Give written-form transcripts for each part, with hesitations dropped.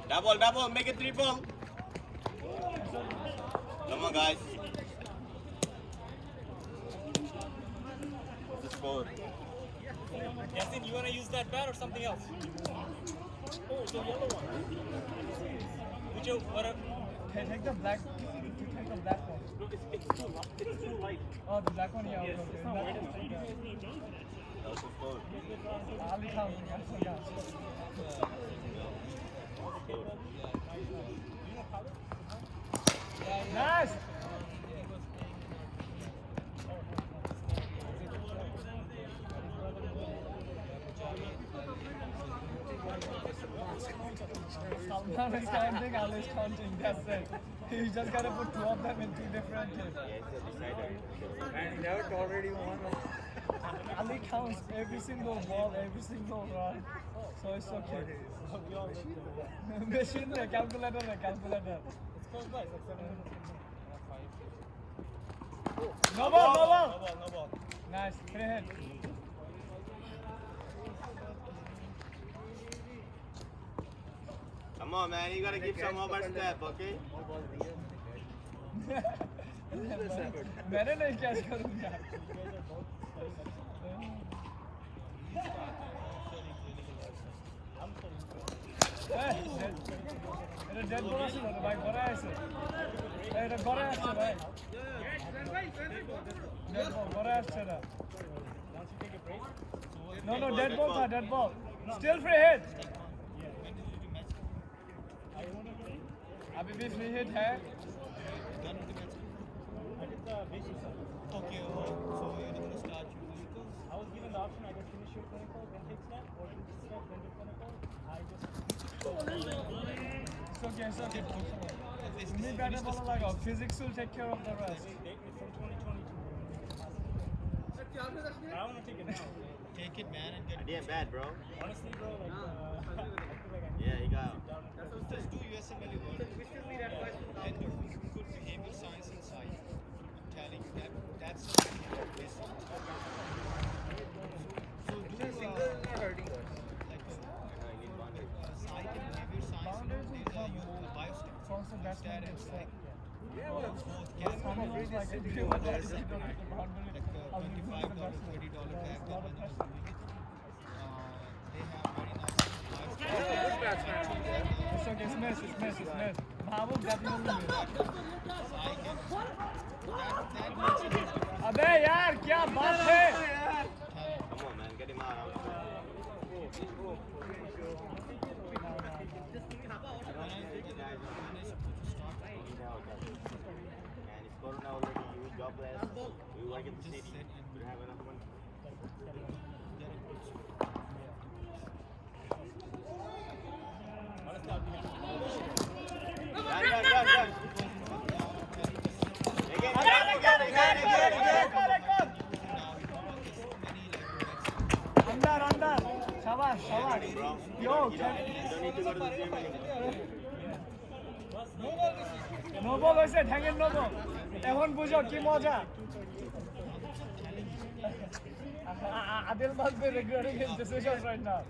Double, make it triple. Come on, guys. What's the score? Yasin, you want to use that bat or something else? Oh, the yellow one. Which what? Take the black. Take the black one. No, it's too light. Oh, the black one, yeah. Yes, Okay. it's not white. What's the score? Ali Khan, yeah. Nice. Salman is counting, Ali is counting. That's it. You just gotta put two of them in two different hits. And he never already won. Ali counts every single ball, every single run. So it's okay. Machine, calculator. It's close by. It's like 7. No ball. No ball. Nice, free hit. Come on, man. You gotta give some more step, okay? मैंने नहीं catch करूँगा. এটা dead বল আছে না ভাই, ঘরে আছে. এটা ঘরে আছে ভাই. ডেড বল ঘরে আছে না. No, dead ball था, dead ball. Still free hit. अभी भी free hit है. Okay, so you're going to start your vehicles? I was given the option, I can finish your clinical, then take snap, or you snap, then do clinical. I just... It's okay. Me better ball लगाओ. Physics will take care of the rest. Take it from 2022. I want to take it now. Take it, man, and get Idea bad, bro. honestly, bro, like, I feel like I Yeah, he got. Just do USMLE work and do good behavior science inside. I'm telling you that's something basic. So do Single is not hurting us. like psych and behavior science. These are you biostats. Also, that's Stat what and it's psych. Yeah, well, Both Some can of us like it. like $25 pack $30 pack that they have very nice good batsman. It's okay, it's miss. Mahbub definitely miss. that makes a difference. अबे यार क्या बात है? Come on, man. Get him out. And it's Corona already. You jobless. You work in the city. You have enough money. Done. Again. अंदर शाबाश yo You don't need to go to the gym anymore. No ball হইছে ঠ্যাঙের no ball এখন বুঝো কি মজা Adil must be regretting his decisions right now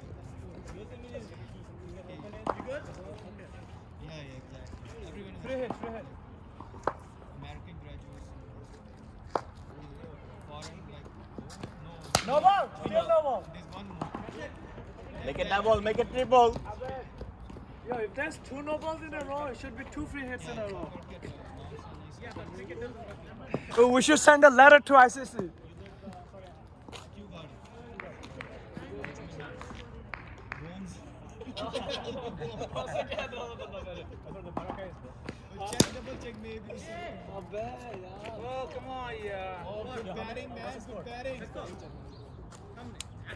Yeah, exactly. Everyone is free hit American graduates. Foreign, like, no ball still no ball there's one more. Make it double, make it triple. yo if there's two no balls in a row it should be two free hits in a row oh, we should send a letter to ICC Double check maybe. Oh, come on, yeah. Oh, good batting, man. Good batting.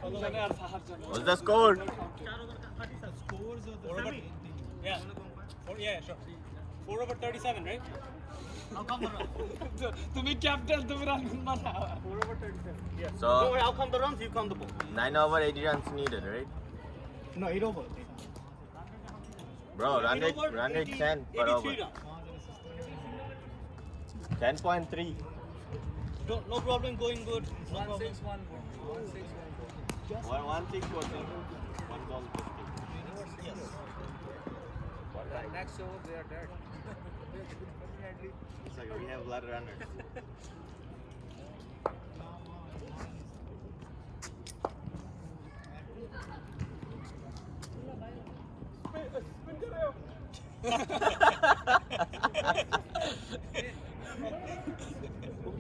What's the score? Scores of the 4 over... Yeah. 4, sure. 4 over 37, right? তুমি captain তুমি run মারা So, I'll count the runs, you count the ball. 9 over 80 runs needed, right? No, 8 over. Bro, run rate 10 per over. 83 runs. 10.3. No problem, going good. No problem. 1-6-1-4. 1-6 was one ball. Yes. Then next over they are dead. Definitely. It's like we have a lot of runners.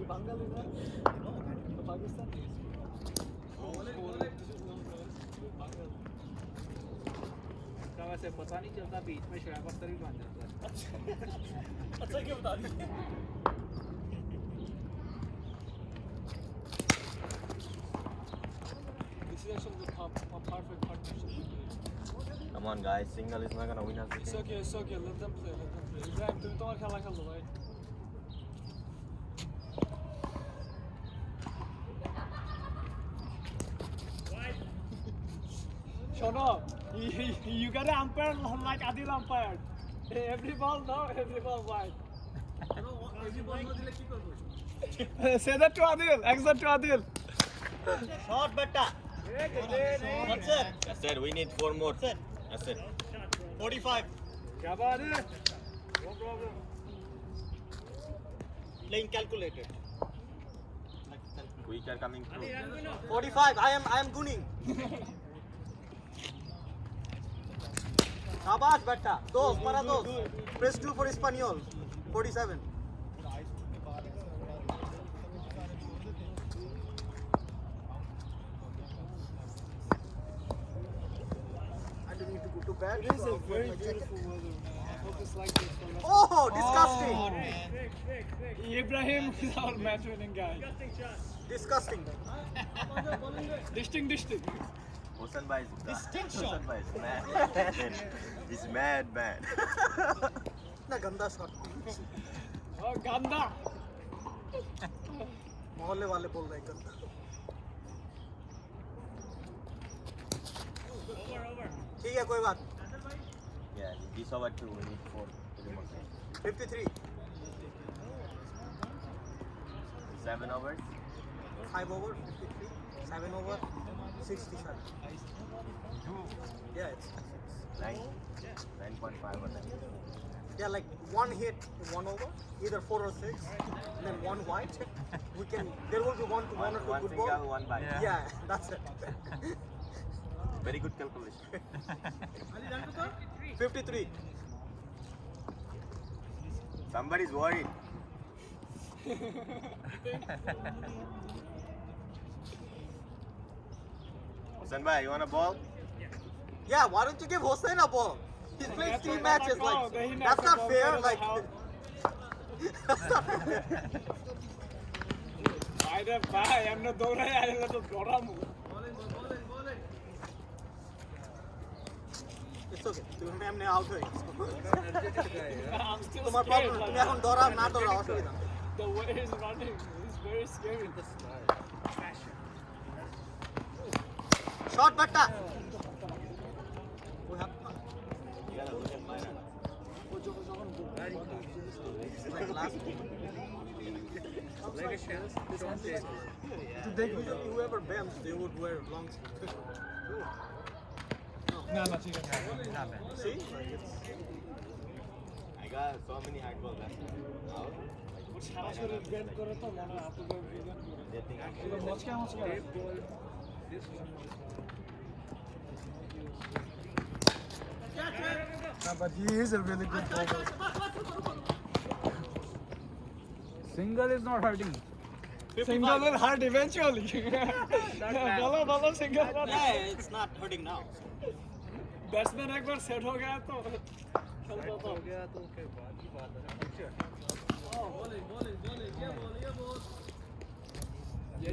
Bengali na? No, Pakistan. इसका वैसे पता नहीं चलता बीच में शोएब अख्तर भी बन जाता है. अच्छा क्यों बता दी? This is actually the perfect partnership. Come on, guys. Single is not gonna win us the It's game. okay, it's okay. Let them play. Ibrahim, তুমি তোমার খেলা খেলো ভাই। শোনো, you gotta umpire like Adil umpired. Every ball now, every ball wide. Say that to Adil. Exit to Adil. Shot, beta. That's it. That's it. We need 4 more. That's it. 45. क्या बात है? No problem. Playing calculated. Quick are coming through. 45. I am gunning. Shabash, beta. Dos, para dos. Press 2 for Espanyol. 47. I don't need to go to bed. It is a very beautiful weather, man. I hope it's like this for us. Oh, disgusting. Ibrahim is our match winning guy. Disgusting. Distinct. Hossein bhai is Distinction. Hossein bhai is mad. He's mad, man. Na ganda shot. Oh, Ganda. मोहल्ले वाले बोल रहे हैं गंदा. ठीक है कोई बात नहीं. Yeah, this over 2. We need 4. 53. 7 overs. 5 over 53. 7 over 67. Yeah, it's 9. 9.5 or 9. yeah, like one hit, 1 over, either 4 or 6, and then 1 wide. We can. There will be 1 to 1 or 2 One good single, ball. 1 bite. Yeah, that's it. Very good calculation. 53. Somebody's worried. Hossein bhai, you want a ball? Yeah, why don't you give Hossein a ball? He's played 3 matches. Like Then he that's never not goes fair. to the Like house. that's not fair. আরে ভাই আমরা দৌড়াই আইলে তো দৌড়ামু It's okay. তুমি এমনি out হয়ে গেছো. I'm still তোমার scared, প্রবলেম. তুমি like, এখন দৌড়াও না দৌড়াও অসুবিধা নেই. the way he's running is very scary. Shot, batta. We have like last Like a shell. whoever bends, they would wear long sleeves. না না ঠিক আছে See, like it's I got so many hard balls last time. Out. সারা শরীর bend করে তো মনে হয় হাঁটু করে বেন্ড করে They think I'm এগুলো মচকা মচকা Tape ball. This one. No, but he is a really good bowler. Single is not hurting. Single will hurt eventually. Bolo single will hurt. yeah, it's not hurting now. Batsman एक बार set हो गया तो चलता हो तो गया तो फिर बात ही बात है. ये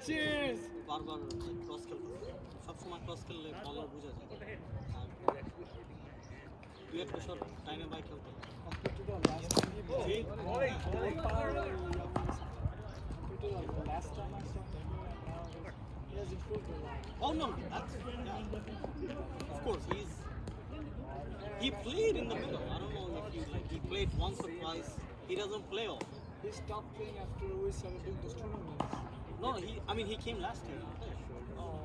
चीज বারবার ক্রস খেলতে সব সময় ক্রস খেললে বলার বোঝা যায় দুই একটা শট টাইমে বাই খেলতে হয়। compared to the last time he bowled. See? Compared to the last time I saw him, he has improved a lot. Oh no, that's of course he played in the middle. I don't know if he played once or twice. He doesn't play often. He stopped playing after we started doing those tournaments. No, he came last year. Oh,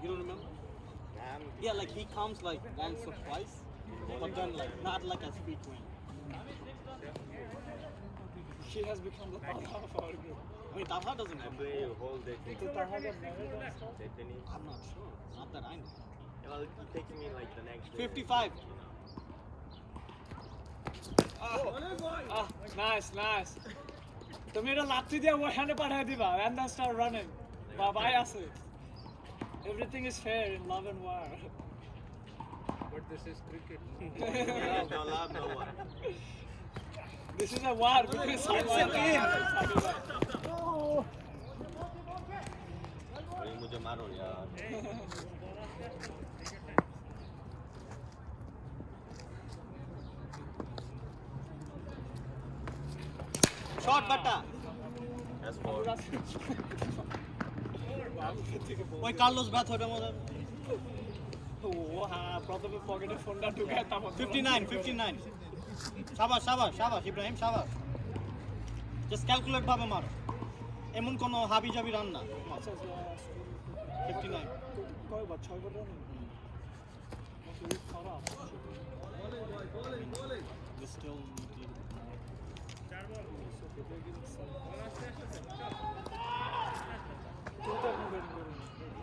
You don't remember? Yeah, like he comes like once or twice. but then like not like as frequent. She has become the Talha of our group. I mean, Talha doesn't have. Play you hold it. So Talha got married also? Tiffany. I'm not sure. Not that I know. Well, it takes me like the next day. 55. Nice, nice. তুমি এটা লাথি দিয়ে ওখানে পাঠিয়ে দিবা and then start running. বাবাই আছে. Everything is fair in love and war. But this is cricket. No love, no war. This is a war between Saudi Arabia. भाई मुझे मारो यार. Shot bata. That's four. ওই কার্লোস ব্যাথ ওটা মনে ও হ্যাঁ প্রথমে পকেটে ফোনটা ঢুকায় তারপর 59 শাবাশ শাবাশ শাবাশ ইব্রাহিম শাবাশ জাস্ট ক্যালকুলেট ভাবে মার এমন কোনো হাবি জাবি রান না 59 কয়বার 6 বার রান খারাপ still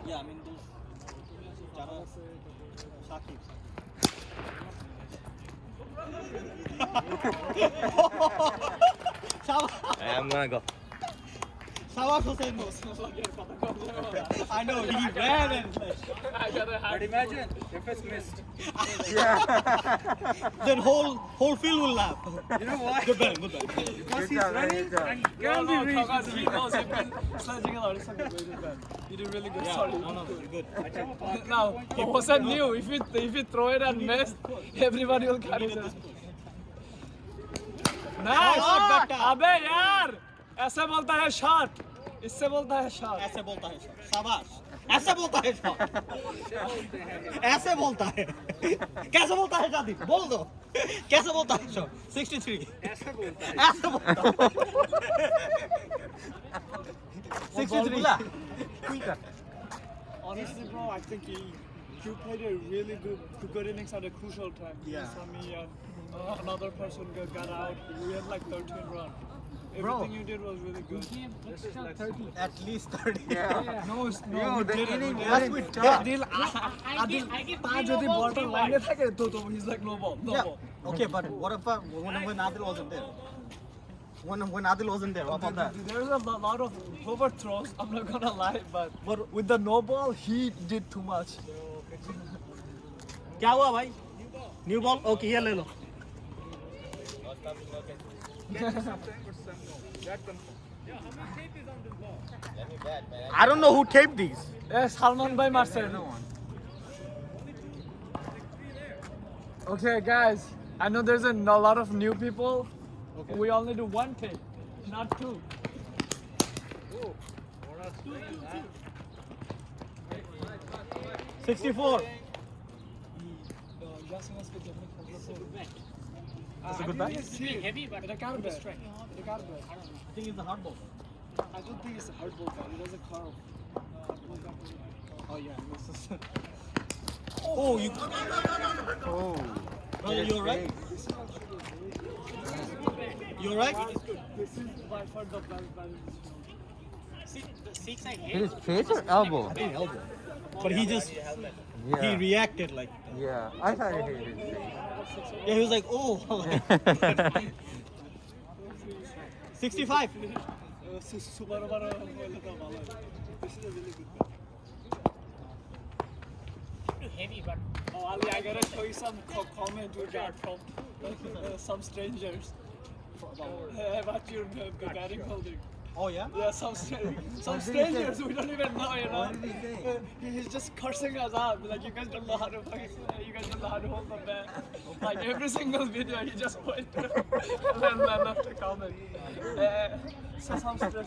yeah, I mean those Jara Shakib. I'm gonna go. Shabash Hussain. I know he ran and But imagine if it's missed. then whole field will laugh. You know why? Good bang. Because he's running and can't be reached. He knows he's been sledging a lot. It's a good way to bang. You did really good. Sorry. No, good. Now, Hussain knew if you throw it and miss, everybody will carry it. Nice. अबे यार ऐसे बोलता है shot इससे बोलता है shot ऐसे बोलता है शॉट शाबाश ऐसे बोलता है शॉट ऐसे बोलता है कैसे बोलता है शादी बोल दो कैसे बोलता है शॉट 63 ऐसे बोलता है 63 honestly bro I think you played a really good innings at a crucial time. Yeah. For me and another person got out. We had like 13 runs. Everything you did was really good. At least 30. Yeah. No, the inning was tough. Adil তা যদি বলটা লাইনে থাকে তো he's like no ball. Okay, but what if when Adil wasn't there? When Adil wasn't there, what about that? There's a lot of overthrows, I'm not gonna lie, but with the no ball, he did too much. क्या हुआ भाई? New ball? Okay, ये ले लो. I don't know who taped these. Yes, Salman Bhai Marcel. Okay, guys, I know there's a lot of new people. Okay. We only do one tape, not two. 64. That's a good bat. It's heavy, but it's a strike. I think it's a hard ball. I don't think it's a hard ball, but it has a curve. Oh yeah, this is. Oh, you. Oh. Brother, you're right. You're right. This is by far the best balance. See, the six I hit. His face or elbow? I think elbow. But he just. He reacted like. Yeah, I thought he hit his face. Yeah, he was like, oh. 65. Super. This is a really good bat. Heavy, but Oh, Ali, I gotta show you some comment we got from some strangers about your batting holding. Oh yeah? Yeah, some strangers we don't even know, you know. What did he say? He's just cursing us out, like you guys don't know how to hold the bat. Like every single video, he just went and left a comment. So some stranger.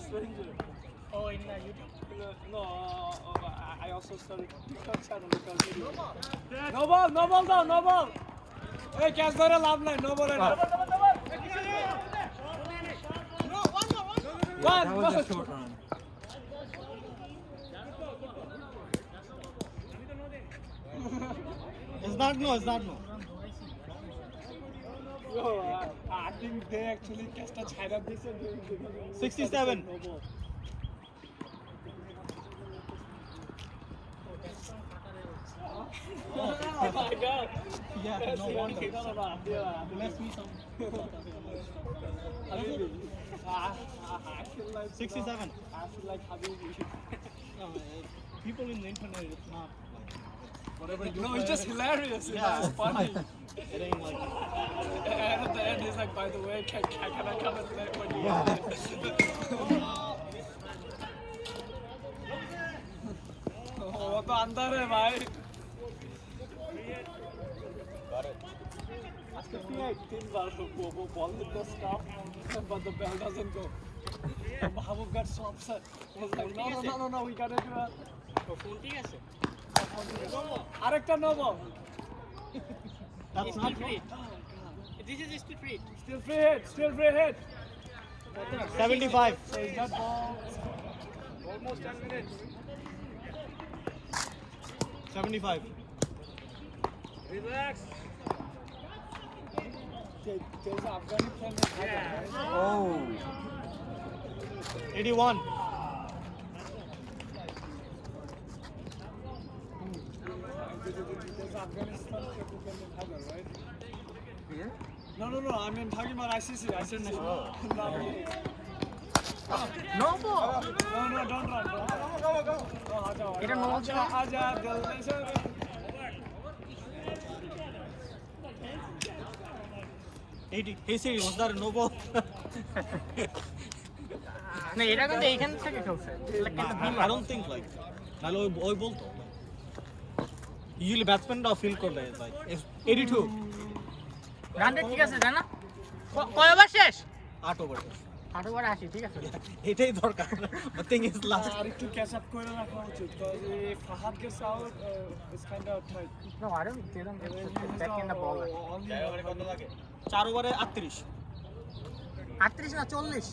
oh, in the YouTube. No, I also started TikTok channel because video. No ball. Hey, catch the love line, no ball. That was a short run. It's not no. Bro, I think they actually cast a China this and 67. No ball. Oh my god. Yeah, no wonder. Bless me some. Habibi. I feel like 67. I feel like Habibi. People in the internet, it's not like whatever you No, it's just hilarious. Yeah, It's just funny. It ain't like And at the end, he's like, by the way, can I come and play when you वो तो अंदर है भाई After 3 बार वो ball hit the stump, but the ball doesn't go. And Mahabub got so upset. He was like, no, we gotta do a. আরেকটা no ball. that's not free. This is still free. Still free hit. 75. So is that ball? Almost 10 minutes. 75. Relax. There's Afghanistan playing. Oh. 81. There's Afghanistan playing Hagar, right? Here? No. I mean talking about ICC. No ball. No, don't run. Go. এটা no ball ছিল? आजा जल्दी से. Hey Siri, was that a no ball? না এটা কিন্তু এইখান থেকে খেলছে I don't think like নাহলে ওই বলতো ইউজুয়ালি ব্যাটসম্যানরা ফিল করলে like 82 রান রেট ঠিক আছে জানা কয় ওভার শেষ 8 ওভার 8 ওভার 80 ঠিক আছে এটাই দরকার the thing is last আর একটু ক্যাচ আপ করে রাখা উচিত because if Fahad gets out it's kind of tight. No, I don't they don't get back in the ball. 4 ওভারে 38 38 না 40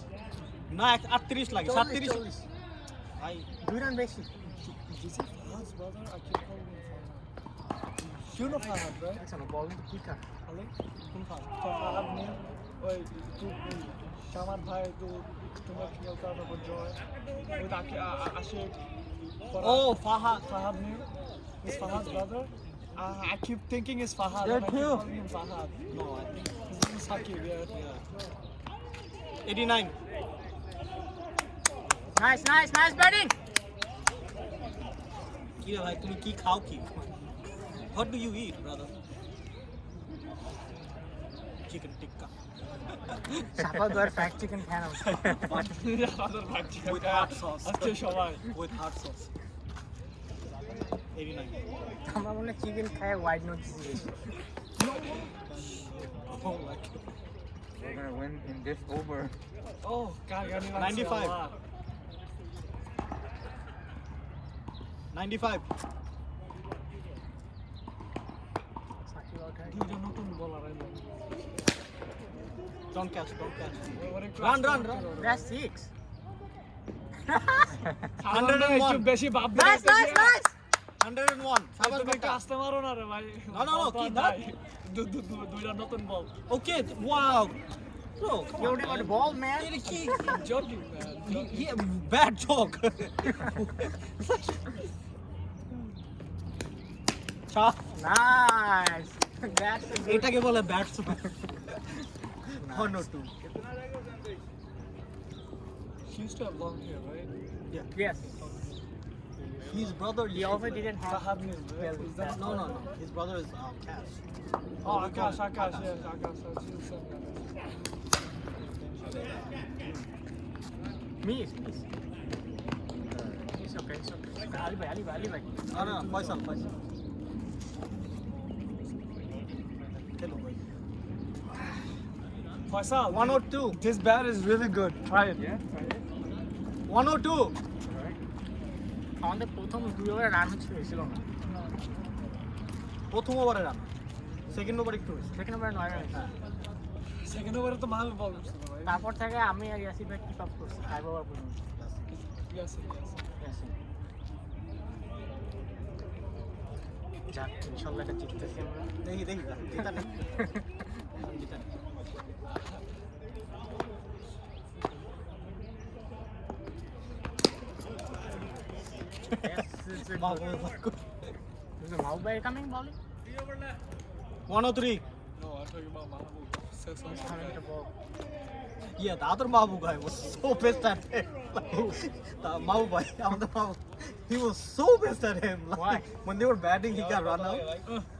না 38 লাগে 37 40 ভাই 2 রান বেশি Is it Fahad's brother? I keep calling him Fahad. You know Fahad, right? আচ্ছা না বল কি কার Ali? Fahad near. Wait, Shamar bhai to तुम्हें खेलता था वो Joy with Ashik. Oh, Fahad. Fahad near. Is Fahad's brother? I keep thinking it's Fahad. There and I keep too. calling him Fahad. No, I think His name is Hakib, yeah. 89 nice batting কি রে ভাই তুমি কি খাও কি what do you eat brother chicken tikka সাপা দর fried chicken Khan Another bad chicken. with hot sauce আজকে সবাই with hot sauce 89 আমরা মনে চিকেন খায় হোয়াইট নোট দিছি oh like we're gonna win in this over Oh, God, 95. 95 Shakib out হয় দুইটা নতুন বলার আইলো don't catch run run that's 6 101 একটু বেশি ভাব দিলে নাইস 101 সাবাস তুমি একটু বেটা আস্তে মারো না রে ভাই No, কি দাঁত? দুইটা নতুন বল okay wow bro come you on got the ball man man. joking man Yeah, bad joke nice that's a good এটাকে বলে batsman 102 he used to have long hair right yes his brother he also didn't have Fahad Mir right? Is that no his brother is Cash oh Akash yes Akash I've seen some guys. miss it's okay Ali bhai no Faisal hello bhai Faisal 102 this bat is really good try it yeah 102 আমাদের প্রথম 2 ওভারে run হয়েছিল না প্রথম ওভারে run second over একটু second ওভারে 9 run second over তো মাল বল করছিল ভাই তারপর থেকে আমি আর ইয়াসির ভাই কিপ আপ করছি 5 ওভার পর্যন্ত yes যাক ইনশাআল্লাহ এটা জিততেছি আমরা দেখি জিতা নেই it's a Mahbub. Is the Mahbub coming, Bali? 103. No, I'm talking about Mahabub. He's coming to ball. Yeah, the other Mahbub guy was so pissed at him. The Mahbub guy, the Mahbub. He was so pissed at him. Like, Why? when they were batting, he got run out.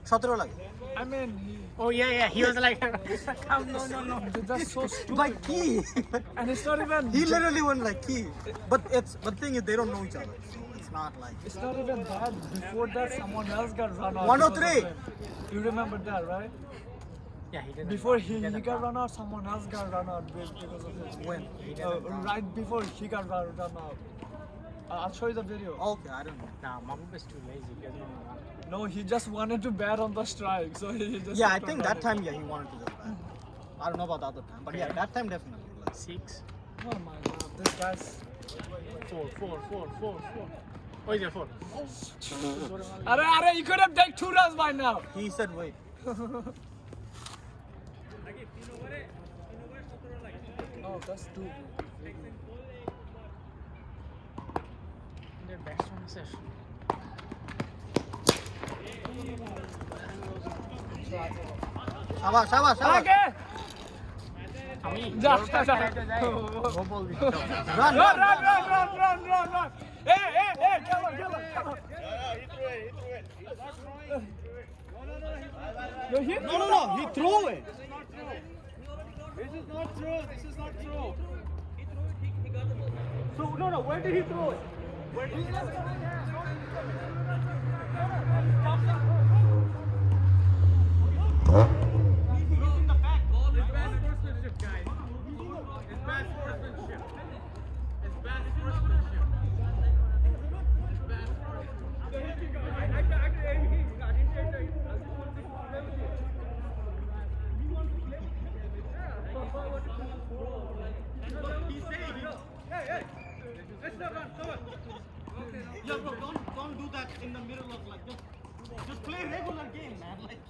17 like. I mean, Oh yeah, he was like, no. that's so stupid. Like key. And it's not even. He literally went like key. But the thing is, they don't know each other. So it's not like. It's not even that. Before that, someone else got run out. 103. because of him. You remember that, right? Yeah, he didn't. Before he got run out, someone else got run out because of him. When? Right before he got run out. I'll show you the video. Okay, I don't know. Nah, Mahbub is too lazy. He doesn't want to run. No, he just wanted to bat on the strike, so he just. Yeah, I kept on think that running. time, yeah, he wanted to just bat. I don't know about the other time. But yeah, that time definitely. Like, 6, Oh my god, this guy's. 4. Oh, is there 4? Arey, you could have taken 2 runs by now. he said, wait. Oh, that's 2. The batsman is Shabash. Okay. আমি যা, ওর যা, কাছে যা। একটা যাই, ও বল দিতে হবে। Run. Run. Hey, come on. No, hit. No. He threw it. This is not true. So, no. Where did he throw it? Yeah, bro, don't do that in the middle of like just play regular game, man. Like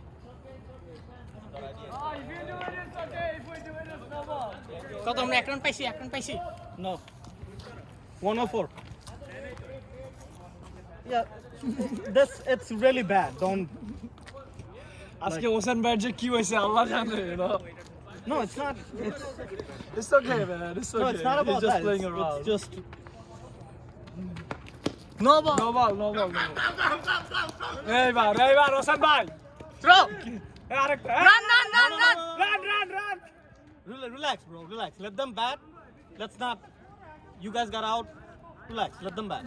If you do it, it's okay. If we do it, it's no more. কত আমরা এক run পাইছি no. 104. Yeah, it's really bad. Don't. আজকে ocean bat যে কি হয়েছে আল্লাহ জানে, you know. No, it's not. It's okay, man. It's okay. No, it's not about He's just that. playing It's around. just. No ball. No ball. এইবার ocean ভাই। throw আরেকটা। run Run. Relax, bro. Relax. Let them bat. Let's not. You guys got out. Relax. Let them bat.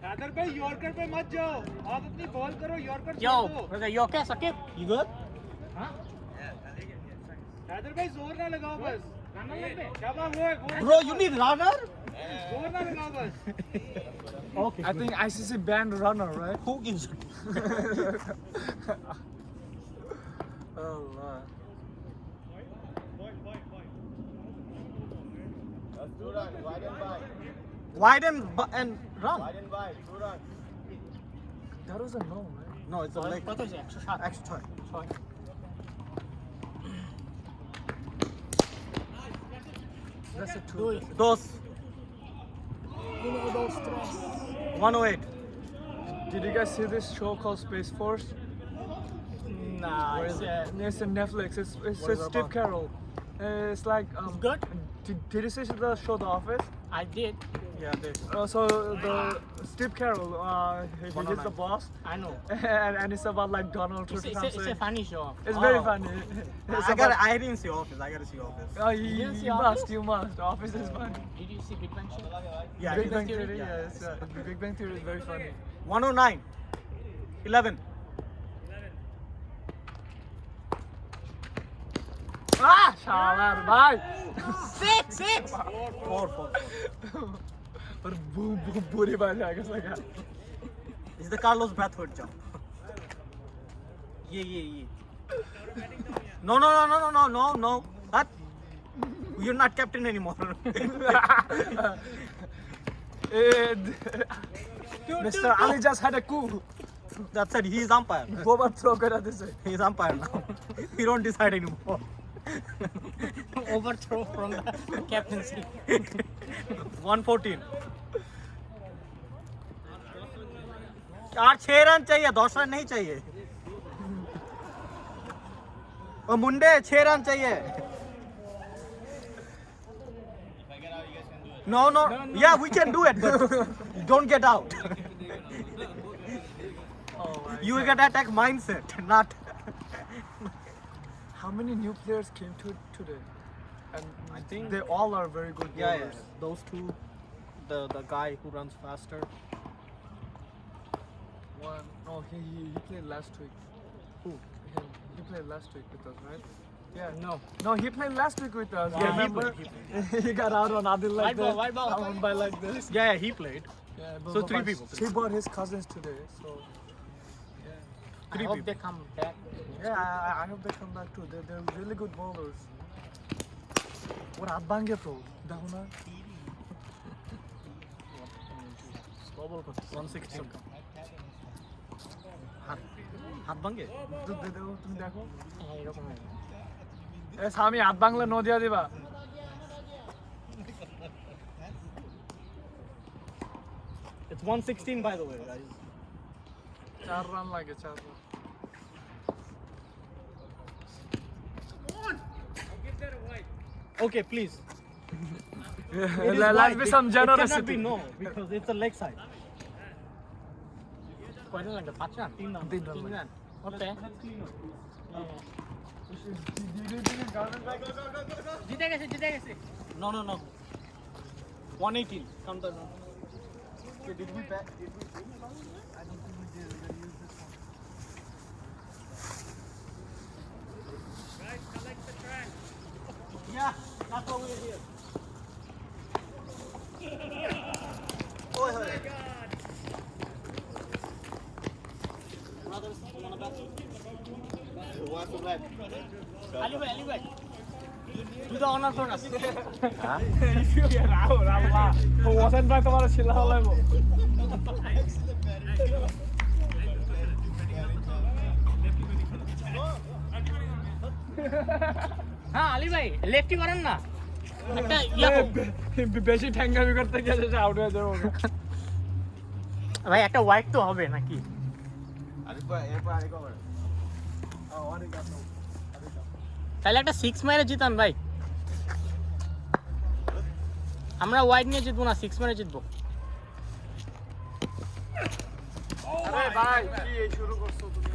Haider भाई yorker पे मत जाओ, आप अपनी ball करो, यॉर्कर yo छोड़ दो। brother you okay Sakib You good? Haider भाई जोर ना लगाओ बस, शाबाश, वो Bro, you need runner. जोर ना लगाओ बस। Okay. I think ICC banned runner, right? Who gives? Oh, Lord. Wide and run. That was a no, right? No, it's a leg. কত হয়েছে 107 Extra try. That's a 2. Those. 108. Did you guys see this show called Space Force? nah Where it's is it? It's on Netflix. It's What is Steve it about? Carell. It's like good? Did you see the show The Office? I did Yeah, this. So the Steve Carell, he is the 109. boss, I know and it's about like Donald Trump. it's a funny show It's very Oh. funny. It's I didn't see Office. I gotta see Office. Oh, you didn't see you must. Office is funny. did you see Big Bang Theory Yeah, Big Big Bang Theory? Theory, yes. Big Bang Theory is very funny. 109. 11. Ah, shalar, bye. 6 4. और बुरी बात है कैसा क्या? It's the Carlos Brathwaite jump. Yeah. No. That. You're not captain anymore. Mr. Ali just had a coup. That's it. He's umpire. Boba throw करा this. He's umpire now. He don't decide anymore. overthrow from the captaincy 114. यार 6 run चाहिए, 10 run नहीं चाहिए। ओ मुंडे 6 run चाहिए। No, yeah, we can do it, but don't get out. You get attack mindset, not. How many new players came to today? And I think they all are very good Yeah, bowlers. those two, the guy who runs faster. One, no, he played last week. Who? Him. He played last week with us, right? Yeah. No. No, he played last week with us. Yeah, he Remember? played, He got out on Adil like White ball, this. white ball. Out by like this. Yeah, he played. Yeah, So three people. He brought his cousins today, so I Three hope people. they come back. yeah, I hope they come back too. They're really good bowlers. What Adbange pro? Dahuna. Slow ball করছে, 116 হাত ভাঙে। তুমি দেখো হ্যাঁ, এরকম হয়। এ স্বামী হাত বাংলা ন দিয়া দিবা It's 116 by the way, guys. 4 run লাগে 4 run Okay, please. It is Let's wide. be some It cannot be generosity. no because it's a leg side. কয়টা লাগবে? 5 run? 3 run. 3 run 3 run? Okay. জিতে গেছে, জিতে গেছে। No. 118. Count the run. Did we bet? Yeah, that's what we're here. Oh my God. Brothers, you wanna bet? Ali ভাই, আলী ভাই। Do the honor for us. ওয়াসেন ভাই তোমার ছিলা হলাইবো হ্যাঁ, আলী ভাই, লেফটি করেন না। একটা ইয়া বেশি ঠ্যাঙ্গামি করতে গেলে আউট হয়ে যাবো ভাই একটা হোয়াইট তো হবে নাকি? তাহলে একটা 6 মেরে জিতান ভাই। আমরা হোয়াইট নিয়ে জিতবো না, 6 মেরে জিতবো। আরে ভাই কি এই শুরু করছো তুমি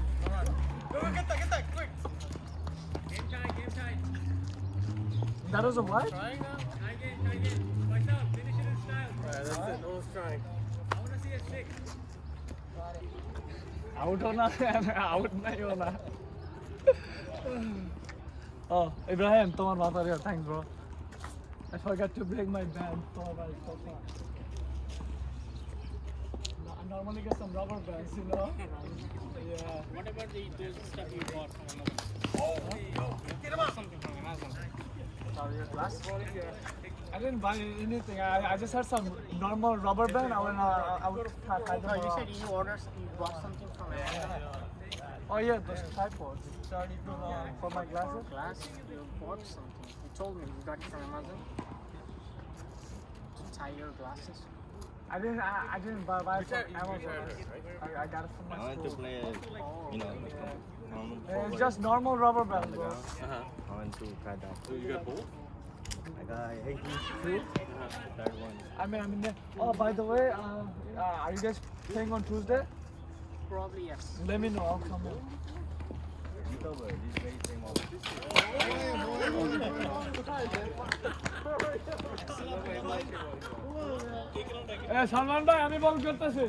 That was a what? Out होना out नहीं होना Oh, Ibrahim, তোমার মাথা রে thanks bro I forgot to bring my band তোমার ভাই so far I normally get some rubber bands, you know? Yeah. What about those stuff you bought from Amazon? Something from Amazon. Sorry, your glass? I didn't buy anything. I just had some normal rubber band. I would tie them No, you around. said you bought something from Amazon. Oh yeah, those tripods. For my glasses? Glass, you bought something. You told me you got it from Amazon. To tie your glasses. I didn't buy it from Amazon. I got it from my I wanted to school. play, you know, normal It's forward. just normal rubber band, bro. I want to try that. You got both? I got 82. Third one. I mean, oh, by the way, are you guys playing on Tuesday? Probably yes. Let me know. I'll come in. Eh, Salman bhai, আমি বল করতেছি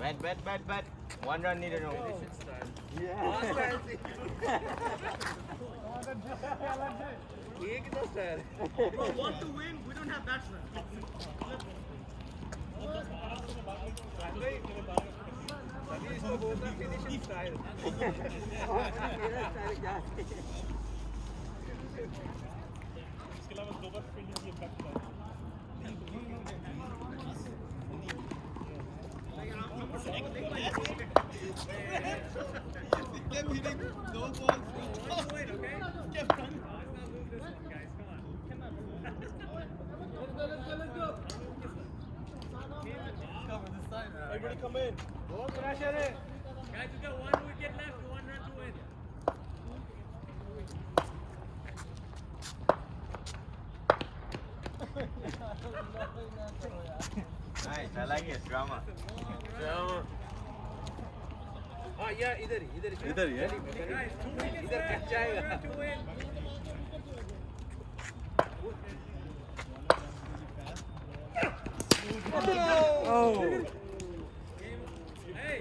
Bet. 1 run needed. No. Want to win? We don't have batsmen. Kept hitting no balls. Kept running. Everybody come in. Guys, you got 1 wicket left, 1 run to win. Nice, I like it. Drama. हाँ यार इधर ही इधर ही है? Guys, 2 wickets इधर cut जाएगा to win. Oh! Hey,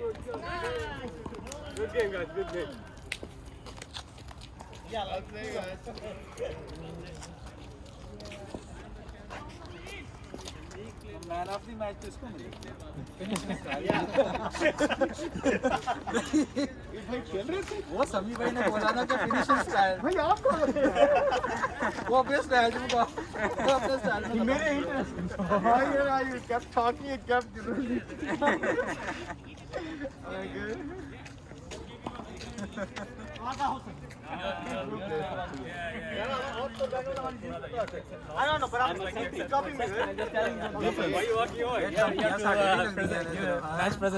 Good game, guys. Good game. Yeah, let's play, guys. Man of the match किसको मिलेगा? वो समी भाई ने बोला ना कि फिनिशिंग स्टाइल भाई आपको वो अपने स्टाइल में वो अपने स्टाइल में मेरे Why you kept talking? You kept. I don't know, but I'm copying me. Why are you walking over? Match